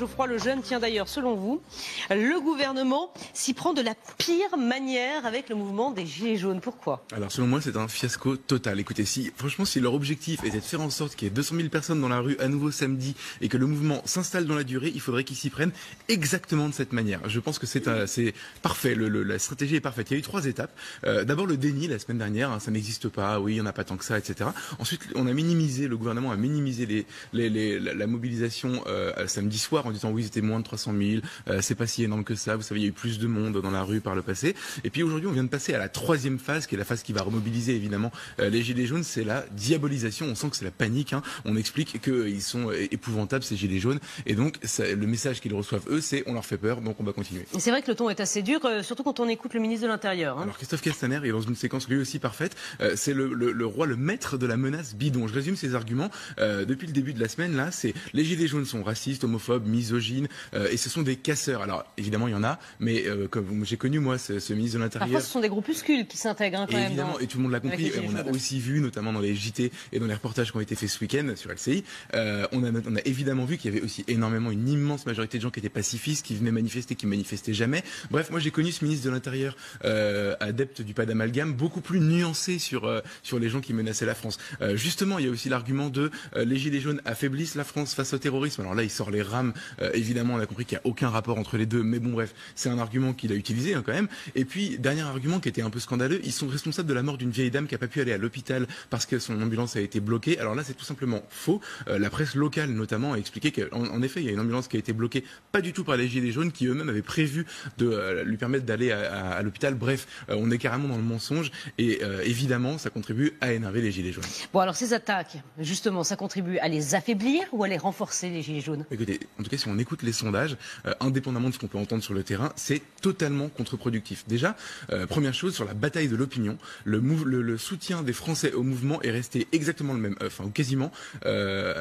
Geoffroy Lejeune, tiens d'ailleurs, selon vous, le gouvernement s'y prend de la pire manière avec le mouvement des Gilets jaunes. Pourquoi? Alors selon moi, c'est un fiasco total. Écoutez, franchement, si leur objectif était de faire en sorte qu'il y ait 200 000 personnes dans la rue à nouveau samedi et que le mouvement s'installe dans la durée, il faudrait qu'ils s'y prennent exactement de cette manière. Je pense que c'est parfait, la stratégie est parfaite. Il y a eu 3 étapes. D'abord le déni la semaine dernière, ça n'existe pas, oui, il n'y en a pas tant que ça, etc. Ensuite, le gouvernement a minimisé la mobilisation samedi soir en disant oui, c'était moins de 300 000, c'est pas si énorme que ça, vous savez, il y a eu plus de monde dans la rue par le passé. Et puis aujourd'hui, on vient de passer à la 3e phase, qui est la phase qui va remobiliser évidemment les Gilets jaunes, c'est la diabolisation. On sent que c'est la panique, hein. On explique qu'ils sont épouvantables, ces Gilets jaunes, et donc le message qu'ils reçoivent eux, c'est on leur fait peur, donc on va continuer. Et c'est vrai que le ton est assez dur, surtout quand on écoute le ministre de l'Intérieur. Hein. Alors Christophe Castaner est dans une séquence lui aussi parfaite, c'est le roi, le maître de la menace bidon. Je résume ses arguments depuis le début de la semaine, là, c'est les Gilets jaunes sont racistes, homophobes, misogynes, et ce sont des casseurs. Alors évidemment il y en a, mais comme j'ai connu moi ce ministre de l'Intérieur. Parfois ce sont des groupuscules qui s'intègrent hein, quand même. Évidemment, et tout le monde l'a compris, et on a aussi vu, notamment dans les JT et dans les reportages qui ont été faits ce week-end sur LCI, on a évidemment vu qu'il y avait aussi énormément, une immense majorité de gens qui étaient pacifistes, qui venaient manifester, qui manifestaient jamais. Bref, moi j'ai connu ce ministre de l'Intérieur, adepte du pas d'amalgame, beaucoup plus nuancé sur les gens qui menaçaient la France. Justement, il y a aussi l'argument de les Gilets jaunes affaiblissent la France face au terrorisme. Alors là, il sort les rames. Évidemment, on a compris qu'il n'y a aucun rapport entre les deux, mais bon, bref, c'est un argument qu'il a utilisé hein, quand même. Et puis, dernier argument qui était un peu scandaleux, ils sont responsables de la mort d'une vieille dame qui n'a pas pu aller à l'hôpital parce que son ambulance a été bloquée. Alors là, c'est tout simplement faux. La presse locale, notamment, a expliqué qu'en effet, il y a une ambulance qui a été bloquée, pas du tout par les Gilets jaunes, qui eux-mêmes avaient prévu de lui permettre d'aller à l'hôpital. Bref, on est carrément dans le mensonge et évidemment, ça contribue à énerver les Gilets jaunes. Bon, alors ces attaques, justement, ça contribue à les affaiblir ou à les renforcer, les Gilets jaunes? Écoutez, en tout cas, si on écoute les sondages, indépendamment de ce qu'on peut entendre sur le terrain, c'est totalement contre-productif. Déjà, première chose, sur la bataille de l'opinion, le soutien des Français au mouvement est resté exactement le même, enfin ou quasiment,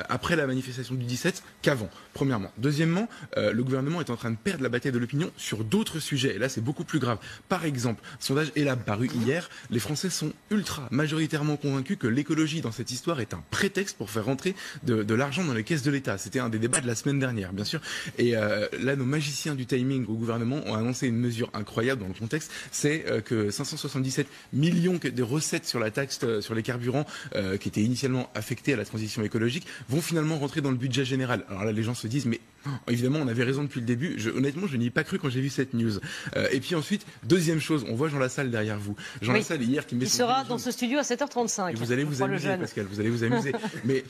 après la manifestation du 17 qu'avant, premièrement. Deuxièmement, le gouvernement est en train de perdre la bataille de l'opinion sur d'autres sujets, et là c'est beaucoup plus grave. Par exemple, sondage Elab paru hier, les Français sont ultra majoritairement convaincus que l'écologie dans cette histoire est un prétexte pour faire rentrer de l'argent dans les caisses de l'État. C'était un des débats de la semaine dernière, bien sûr. Et là, nos magiciens du timing au gouvernement ont annoncé une mesure incroyable dans le contexte, c'est que 577 millions de recettes sur la taxe sur les carburants qui étaient initialement affectées à la transition écologique vont finalement rentrer dans le budget général. Alors là, les gens se disent, mais évidemment, on avait raison depuis le début. Honnêtement, je n'y ai pas cru quand j'ai vu cette news. Et puis ensuite, deuxième chose, on voit Jean Lassalle derrière vous. Jean Lassalle hier qui sera dans ce studio à 7h35. Et vous allez vous amuser, Pascal, vous allez vous amuser. Mais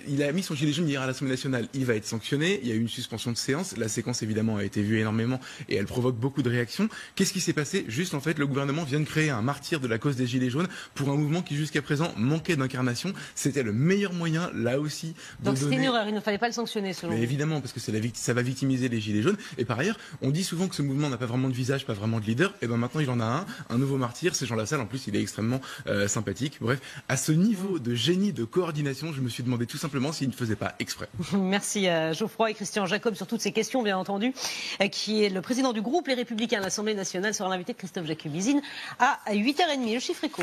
il a mis son gilet jaune hier à l'Assemblée nationale. Il va être sanctionné. Il y a eu une suspension de séance. La séquence, évidemment, a été vue énormément et elle provoque beaucoup de réactions. Qu'est-ce qui s'est passé? Juste, en fait, le gouvernement vient de créer un martyr de la cause des Gilets jaunes pour un mouvement qui, jusqu'à présent, manquait d'incarnation. C'était le meilleur moyen, là aussi, de Donc c'était une erreur. Il ne fallait pas le sanctionner, selon vous. Mais évidemment, parce que ça va victimiser les Gilets jaunes. Et par ailleurs, on dit souvent que ce mouvement n'a pas vraiment de visage, pas vraiment de leader. Et ben maintenant, il en a un nouveau martyr, c'est Jean Lassalle. En plus, il est extrêmement sympathique. Bref, à ce niveau de génie, de coordination, je me suis demandé tout simplement s'il ne faisait pas exprès. Merci à Geoffroy et Christian Jacob sur toutes ces questions, bien entendu, qui est le président du groupe Les Républicains à l'Assemblée nationale, sera l'invité de Christophe Jacubizine à 8h30. Le chiffre éco.